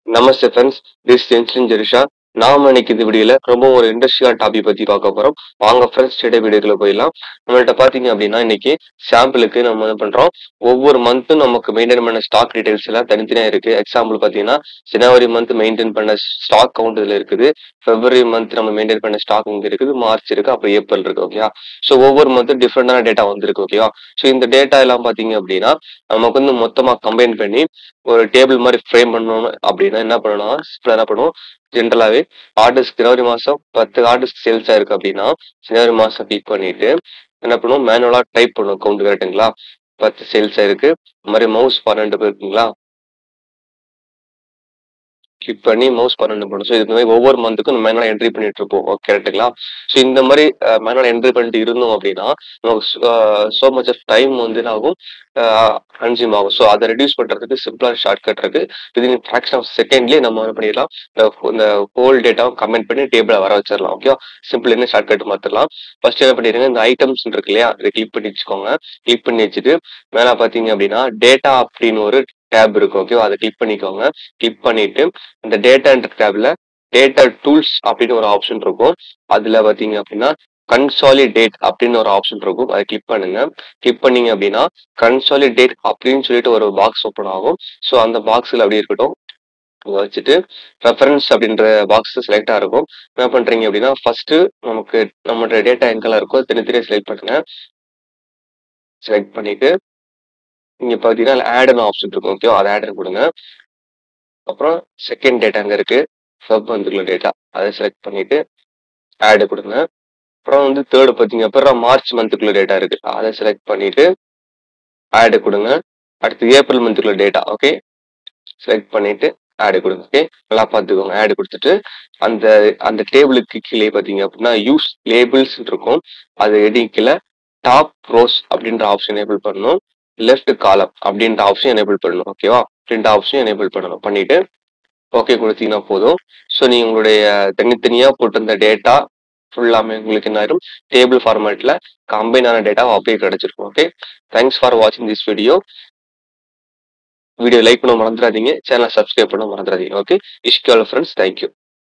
Namaste friends, this is Jensen Jerisha. நாம இன்னைக்கு இந்த வீடியோல ரொம்ப ஒரு இன்ட்ரெஸ்டிங்கான டாபிக் பத்தி பார்க்க போறோம். வாங்க ஃப்ரெண்ட்ஸ் ஸ்டேடிய வீடியோக்குள்ள போயிடலாம். நம்மள்ட்ட பாத்தீங்க அப்படின்னா இன்னைக்கு சாம்பிளுக்கு நம்ம என்ன பண்றோம், ஒவ்வொரு மந்த்தும் நமக்கு மெயின்டைன் பண்ண ஸ்டாக் டீடைல்ஸ் எல்லாம் தனித்தனியா இருக்கு. எக்ஸாம்பிள் பாத்தீங்கன்னா ஜனவரி மந்த் மெயின்டைன் பண்ண ஸ்டாக் கவுண்ட் இதுல இருக்குது, பிப்ரவரி மந்த் நம்ம மெயின்டைன் பண்ண ஸ்டாக் இங்க இருக்குது, மார்ச் இருக்கு, அப்புறம் ஏப்ரல் இருக்கு. ஓகேவா? ஸோ ஒவ்வொரு மந்த்தும் டிஃப்ரெண்டான டேட்டா வந்திருக்கு. ஓகேவா? ஸோ இந்த டேட்டா எல்லாம் பாத்தீங்க அப்படின்னா நமக்கு வந்து மொத்தமா கம்பைன் பண்ணி ஒரு டேபிள் மாதிரி ஃப்ரேம் பண்ணணும் அப்படின்னா என்ன பண்ணணும், என்ன பண்ணுவோம், ஜென்ரலாவே ஆர்டர்ஸ் ஜனவரி மாசம் 10 ஆர்டர்ஸ் சேல்ஸ் ஆயிருக்கு அப்படின்னா ஜனவரி மாசம் கிளிக் பண்ணிட்டு என்ன பண்ணுவோம், மேனுவலா டைப் பண்ணுவோம் கவுண்ட் கரெக்டுங்களா, 10 சேல்ஸ் ஆயிருக்கு. இந்த மாதிரி மவுஸ் 12 இருக்குங்களா, கிளிக் பண்ணி மவுஸ் 12 பண்ணும். ஸோ இது மாதிரி ஒவ்வொரு மந்த்துக்கும் மேனுவலா என்ட்ரி பண்ணிட்டு இருப்போம். கரெக்டுங்களா? ஸோ இந்த மாதிரி மேனுவலா என்ட்ரி பண்ணிட்டு இருந்தோம் அப்படின்னா நமக்கு சோ மச் ஆஃப் டைம் வந்து என்ன ஆகும், கன்சியூம் ஆகும். ஸோ அதை ரெடியூஸ் பண்றதுக்கு சிம்பிளா ஷார்ட்கட் இருக்கு. விதின் ஃபிராக்ஷன் ஆஃப் செகண்ட்லேயே நம்ம என்ன பண்ணிடலாம், இந்த ஹோல் டேட்டாவை கமெண்ட் பண்ணி டேபிளை வர வச்சிடலாம். ஓகேவா? சிம்பிள் என்ன ஷார்ட்கட் மாத்திரலாம். ஃபர்ஸ்ட் என்ன பண்ணிடுங்க, இந்த ஐட்டம்ஸ் இருக்கு இல்லையா, அதை கிளிக் பண்ணி வச்சுக்கோங்க. கிளிக் பண்ணி வச்சுட்டு மேல பாத்தீங்க அப்படின்னா டேட்டா அப்படின்னு ஒரு டேப் இருக்கும். ஓகேவா? அதை கிளிக் பண்ணிக்கோங்க. கிளிக் பண்ணிட்டு இந்த டேட்டா டேப்ல டேட்டா டூல்ஸ் அப்படின்னு ஒரு ஆப்ஷன் இருக்கும். அதுல பாத்தீங்க அப்படின்னா கன்சாலிடேட் அப்படின்னு ஒரு ஆப்ஷன் இருக்கும். அதை கிளிக் பண்ணுங்க. கிளிக் பண்ணீங்க அப்படின்னா கன்சாலிடேட் அப்படின்னு சொல்லிட்டு ஒரு பாக்ஸ் ஓப்பன் ஆகும். ஸோ அந்த பாக்ஸ்ல அப்படி இருக்கட்டும் வச்சுட்டு ரெஃபரன்ஸ் அப்படின்ற பாக்ஸ் செலக்டா இருக்கும். என்ன பண்றீங்க அப்படின்னா ஃபர்ஸ்ட் நமக்கு நம்மளோட டேட்டா எங்கெல்லாம் இருக்கோ தனித்தனியா செலக்ட் பண்ணுங்க. செலக்ட் பண்ணிட்டு இங்க பாத்தீங்கன்னா ஆட்னு ஆப்ஷன் இருக்கும். ஓகே, அதை ஆட் கொடுங்க. அப்புறம் செகண்ட் டேட்டா அங்க இருக்கு, சப் வந்துள்ள டேட்டா, அதை செலக்ட் பண்ணிட்டு ஆட் கொடுங்க. அப்புறம் வந்து தேர்டு பாத்தீங்க அப்புறம் மார்ச் மந்த்துக்குள்ள டேட்டா இருக்கு, அதை செலக்ட் பண்ணிட்டு ஆட் கொடுங்க. அடுத்து ஏப்ரல் மந்த்துக்குள்ள டேட்டா, ஓகே, செலக்ட் பண்ணிட்டு ஆட் கொடுங்க. ஓகே, நல்லா பார்த்துக்கோங்க. ஆட் கொடுத்துட்டு அந்த அந்த டேபிளுக்கு கீழே பாத்தீங்க அப்படின்னா யூஸ் லேபிள்ஸ் இருக்கும். அது ஹெட்டிங் கீழே டாப் ரோஸ் அப்படின்ற ஆப்ஷன் எனேபிள் பண்ணணும், லெஃப்ட் காலம் அப்படின்ற ஆப்ஷன் எனேபிள் பண்ணணும். ஓகேவா? ரெண்டு ஆப்ஷன் எனேபிள் பண்ணணும். பண்ணிட்டு ஓகே கொடுத்தீங்கன்னா போதும். ஸோ நீங்க உங்களுடைய தனித்தனியா போட்டிருந்த டேட்டா ஃபுல்லாமே உங்களுக்கு என்ன ஆயிரும், டேபிள் ஃபார்மேட்ல கம்பைன் ஆன டேட்டா அப்படியே கிடைச்சிருக்கும். ஓகே, தேங்க்ஸ் ஃபார் வாட்சிங் திஸ் வீடியோ. வீடியோ லைக் பண்ண மறந்துடாதீங்க, சேனல் சப்ஸ்கிரைப் பண்ண மறந்துடாதீங்க. ஓகே, இஷ்கால் ஃப்ரெண்ட்ஸ், தேங்க்யூ.